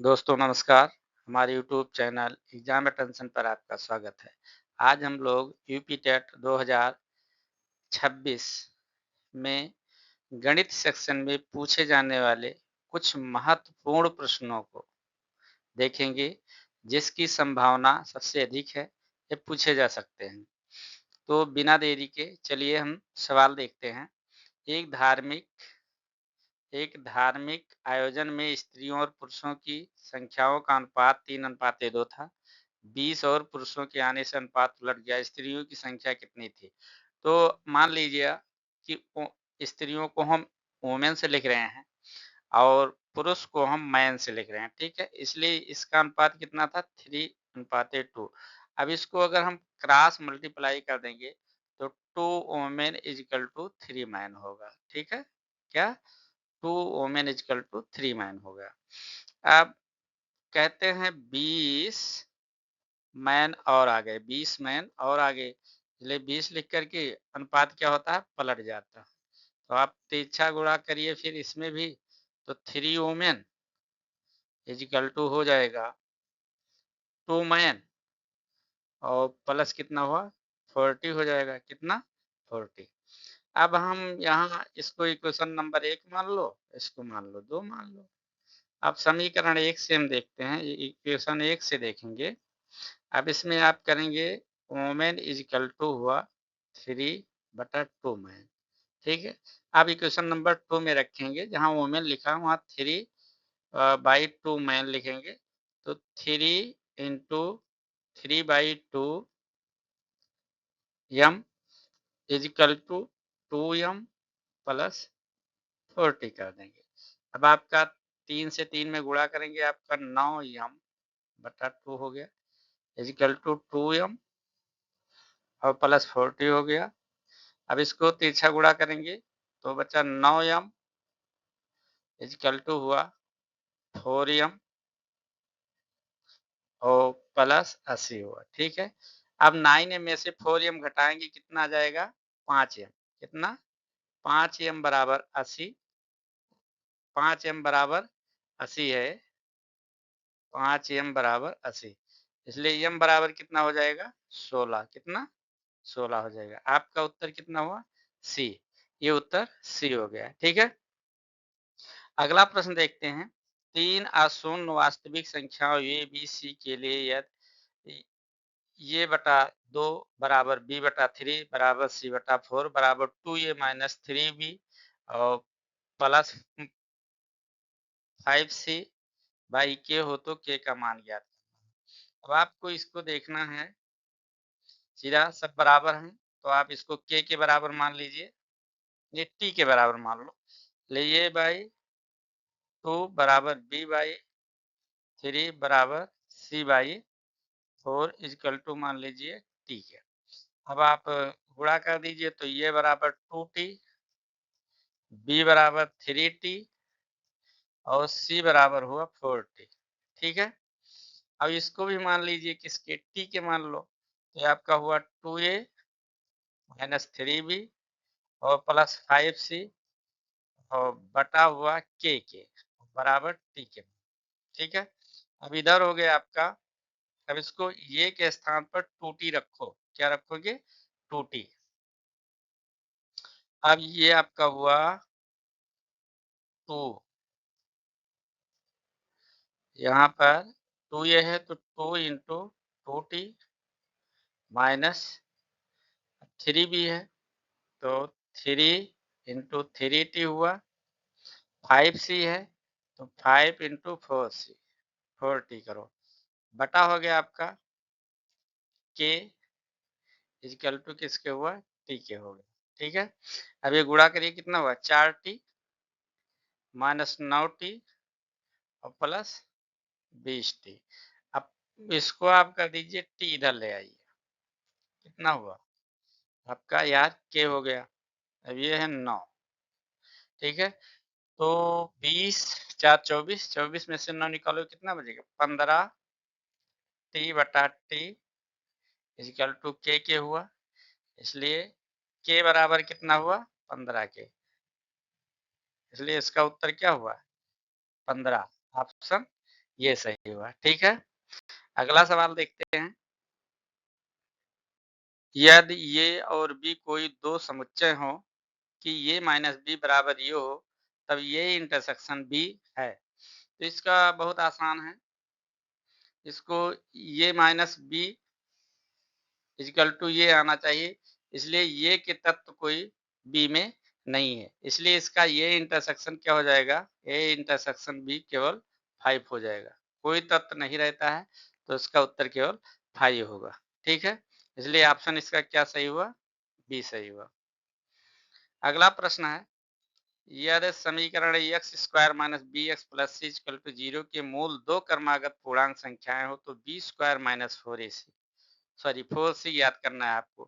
दोस्तों नमस्कार। हमारे यूट्यूब चैनल एग्जाम अटेंशन पर आपका स्वागत है। आज हम लोग यूपी टेट 2026 में गणित सेक्शन में पूछे जाने वाले कुछ महत्वपूर्ण प्रश्नों को देखेंगे, जिसकी संभावना सबसे अधिक है ये पूछे जा सकते हैं। तो बिना देरी के चलिए हम सवाल देखते हैं। एक धार्मिक एक धार्मिक आयोजन में स्त्रियों और पुरुषों की संख्याओं का अनुपात 3:2 था। 20 और पुरुषों के आने से अनुपात उलट गया। स्त्रियों की संख्या कितनी थी? तो मान लीजिए कि स्त्रियों को हम वुमेन से लिख रहे हैं और पुरुष को हम मैन से लिख रहे हैं, ठीक है? इसलिए इसका अनुपात कितना था? 3:2। अब इसको अगर हम क्रॉस मल्टीप्लाई कर देंगे तो 2 women is equal to 3 man होगा, ठीक है? क्या? 2 women is equal to 3 man हो गया। अब कहते हैं 20 मैन और आ गए, 20 मैन और आ गए, इसलिए 20 लिख कर के अनुपात क्या होता है? पलट जाता है। तो आप तिरछा गुणा करिए फिर इसमें भी, तो 3 वुमेन इज इक्वल टू हो जाएगा 2 मैन और प्लस कितना हुआ? 40 हो जाएगा। कितना? 40। अब हम यहाँ इसको इक्वेशन नंबर 1 मान लो, इसको मान लो 2 मान लो। अब समीकरण 1 से हम देखते हैं, इक्वेशन 1 से देखेंगे। अब इसमें आप करेंगे वुमेन इज इक्वल टू हुआ 3/2 मैन, ठीक है? अब इक्वेशन नंबर 2 में रखेंगे, जहाँ वुमेन लिखा है वहाँ 3/2 मैन लिखेंगे। तो 3 into 3/2 m is equal to 2m plus 40 कर देंगे। अब आपका 3 से 3 में गुणा करेंगे, आपका 9m/2 हो गया इज इक्वल टू 2m और प्लस 40 हो गया। अब इसको तिरछा गुणा करेंगे तो बचा 9m इज इक्वल टू हुआ 4m और प्लस 80 हुआ, ठीक है? अब 9m में से 4m घटाएंगे, कितना आ जाएगा? 5m। कितना? 5m बराबर 80। 5m बराबर 80 है। 5m बराबर 80, इसलिए m बराबर कितना हो जाएगा? 16। कितना? 16 हो जाएगा। आपका उत्तर कितना हुआ? सी। ये उत्तर सी हो गया, ठीक है? अगला प्रश्न देखते हैं। 3 अशून्य वास्तविक संख्याओं ए, बी, सी के लिए यदि ये बटा 2 बराबर बी बटा 3 बराबर सी बटा 4 बराबर 2a माइनस 3b और प्लस 5c बाई के हो तो के का मान ज्ञात करना। अब आपको इसको देखना है, सीधा सब बराबर हैं तो आप इसको के बराबर मान लीजिए, ये टी के बराबर मान लो। ले बाई 2 बराबर बी बाई 3 बराबर सी बाई 4 इक्वल टू मान लीजिए टी के। अब आप गुणा कर दीजिए तो ये बराबर 2t, बी बराबर 3t और सी बराबर हुआ 4t, ठीक है? अब इसको भी मान लीजिए किसके? टी के मान लो, तो ये आपका हुआ 2a माइनस 3b और प्लस 5c और बटा हुआ के बराबर टी के, ठीक है? अब इधर हो गया आपका। अब इसको ये के स्थान पर 2t रखो। क्या रखोगे? 2t। अब ये आपका हुआ 2, यहाँ पर 2 ये है तो 2 इंटू 2t माइनस 3 भी है तो 3 इंटू 3t हुआ। 5c है तो 5 इंटू 4c, 4t करो, बटा हो गया आपका के इक्वल टू किसके हुआ? टी के हो गया, ठीक है? अब ये गुणा करिए, कितना हुआ? 4t माइनस 9t और प्लस 20t। अब इसको आप कर दीजिए टी इधर ले आइए, कितना हुआ? आपका यार के हो गया। अब ये है 9, ठीक है? तो 20 4 24, 24 में से 9 निकालो, कितना बचेगा? 15 टी बटा टी इक्वल टू के हुआ, इसलिए के बराबर कितना हुआ? 15 के, इसलिए इसका उत्तर क्या हुआ? 15। ऑप्शन ये सही हुआ, ठीक है। अगला सवाल देखते हैं। यदि ये और बी कोई 2 समुच्चय हों कि ये माइनस बी बराबर ये हो, तब ये इंटरसेक्शन बी है। तो इसका बहुत आसान है। इसको ये माइनस बी इक्वल टू ये आना चाहिए, इसलिए ये के तत्व कोई बी में नहीं है, इसलिए इसका ये इंटरसेक्शन क्या हो जाएगा, ए इंटरसेक्शन बी केवल 5 हो जाएगा। कोई तत्व नहीं रहता है, तो इसका उत्तर केवल 5 होगा, ठीक है। इसलिए ऑप्शन इसका क्या सही हुआ, बी सही हुआ। अगला प्रश्न है, यदि समीकरण x square minus b x plus c equal to 0 के मूल 2 क्रमागत पूर्णांक संख्याएं हो तो B square minus 4ac sorry 4c याद करना है आपको।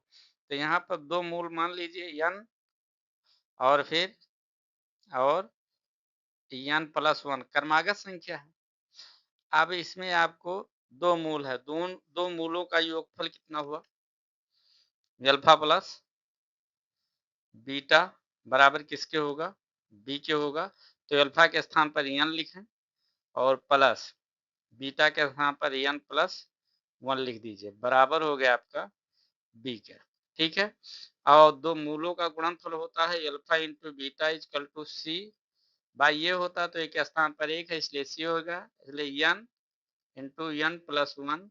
तो यहाँ पर 2 मूल मान लीजिए n और फिर और n प्लस 1 क्रमागत संख्या है। अब इसमें आपको 2 मूल है, दो मूलों का योगफल कितना हुआ, अल्फा प्लस बीटा बराबर किसके होगा, बी के होगा। तो अल्फा के स्थान पर n लिखें और प्लस बीटा के स्थान पर n प्लस 1 लिख दीजिए, बराबर हो गया आपका बी के, ठीक है। और 2 मूलों का गुणनफल होता है alpha into beta equal to c by ये होता तो एक स्थान पर 1 है इसलिए सी होगा, इसलिए n into n plus 1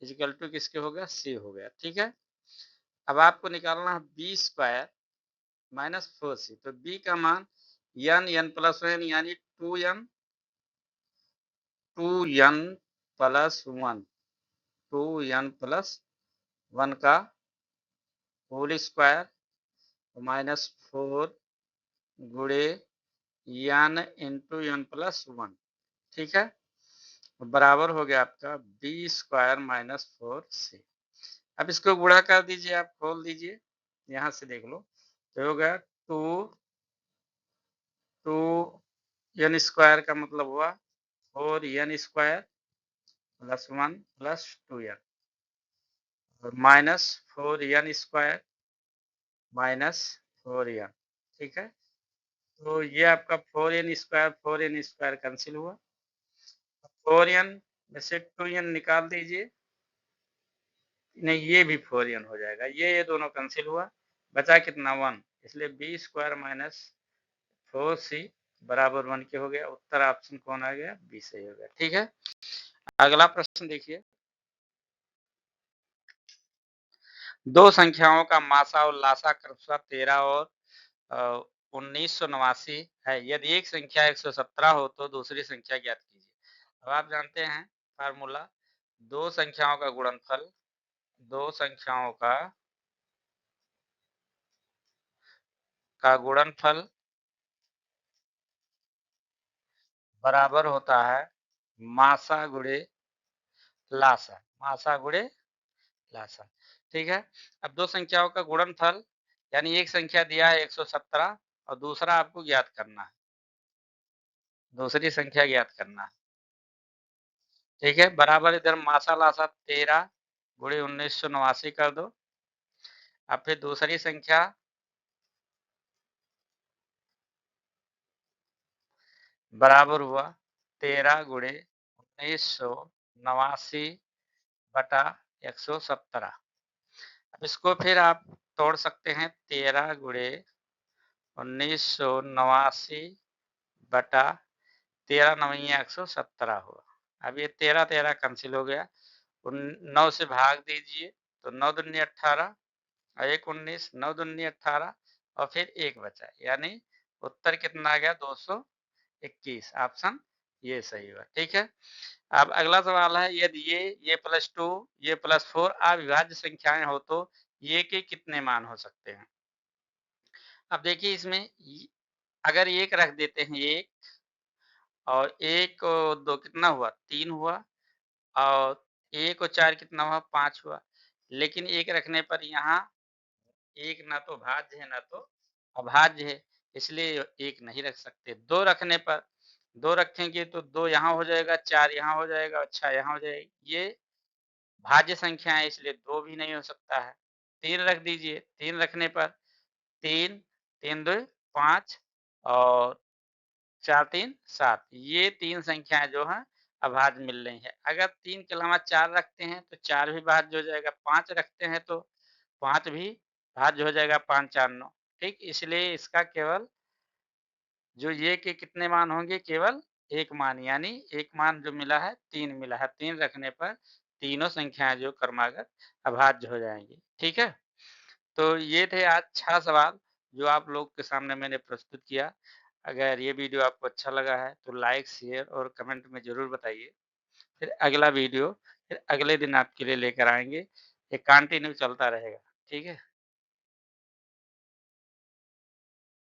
equal to किसके होगा, सी हो गया, ठीक है। अब आपको निकालना है बी स्क्वायर माइनस 4c, तो b का मान n प्लस 1 यानी 2n प्लस 1 2n प्लस 1 का होल स्क्वायर माइनस 4 गुणे n इंटू n प्लस 1, ठीक है। बराबर हो गया आपका बी स्क्वायर माइनस 4c। अब इसको गुणा कर दीजिए, आप खोल दीजिए, यहां से देख लो, तो हो गया 2 n स्क्वायर का मतलब हुआ 4n square plus 1 plus 2n और minus 4n square minus 4n, ठीक है। तो ये आपका 4n स्क्वायर कैंसिल हुआ, 4n में से 2n निकाल दीजिए, नहीं ये भी 4n हो जाएगा, ये दोनों कैंसिल हुआ, बचा कितना 1, इसलिए बी स्क्वायर माइनस 4c बराबर 1 के हो गया। उत्तर ऑप्शन कौन आ गया, बी सही हो गया, ठीक है। अगला प्रश्न देखिए, दो संख्याओं का मासा और लासा क्रमशः 13 और 1989 है। यदि एक संख्या 117 हो तो दूसरी संख्या ज्ञात कीजिए। अब आप जानते हैं फार्मूला, दो संख्याओं का गुणनफल, दो संख्याओं का गुणनफल बराबर होता है मासा गुणे लासा, मासा गुणे लासा, ठीक है। अब दो संख्याओं का गुणनफल यानी एक संख्या दिया है 117 और दूसरा आपको ज्ञात करना है, दूसरी संख्या ज्ञात करना है, ठीक है। बराबर इधर मासा लासा 13 गुणे 1989 कर दो। अब फिर दूसरी संख्या बराबर हुआ 13 गुणे 1989 बटा 117। अब इसको फिर आप तोड़ सकते हैं, 13 गुणे 1989 बटा 13 नवैया 117 हुआ। अब ये 13 13 कैंसिल हो गया, 9 से भाग दीजिए तो 9 दूनी 18 और 1 19, 9 दूनी 18 और फिर 1 बचा, यानी उत्तर कितना आ गया 221। ऑप्शन ये सही हुआ, ठीक है। अब अगला सवाल है, यदि ये प्लस 2 ये प्लस 4 अविभाज्य संख्याएं हो तो ये के कितने मान हो सकते हैं। अब देखिए इसमें अगर एक रख देते हैं, एक और एक और दो कितना हुआ, 3 हुआ और एक और 4 कितना हुआ, 5 हुआ। लेकिन एक रखने पर यहाँ एक ना तो भाज्य है ना तो अभाज्य है, इसलिए एक नहीं रख सकते। दो रखने पर, दो रखेंगे तो 2 यहाँ हो जाएगा, 4 यहाँ हो जाएगा, 6 यहाँ हो जाएगी, ये भाज्य संख्या है इसलिए 2 भी नहीं हो सकता है। 3 रख दीजिए, 3 रखने पर 3 3 2 5 और 4 3 7, ये 3 संख्याएं जो हैं अभाज्य मिल रही है। अगर 3 के अलावा 4 रखते हैं तो 4 भी भाज्य हो जाएगा, 5 रखते हैं तो 5 भी भाज्य हो जाएगा, 5 4 9 ठीक? इसलिए इसका केवल जो ये के कितने मान होंगे केवल 1 मान यानी 1 मान जो मिला है 3 मिला है। 3 रखने पर तीनों संख्याएँ जो क्रमागत अभाज्य हो जाएँगी, ठीक है? तो ये थे आज 6 सवाल जो आप लोग के सामने मैंने प्रस्तुत किया। अगर ये वीडियो आपको अच्छा लगा है तो लाइक, शेयर और कमेंट में ज़रूर बताइए। फिर अगला वीडियो फिर अगले दिन आपके लिए लेकर आएँगे। ये कंटिन्यू चलता रहेगा, ठीक है?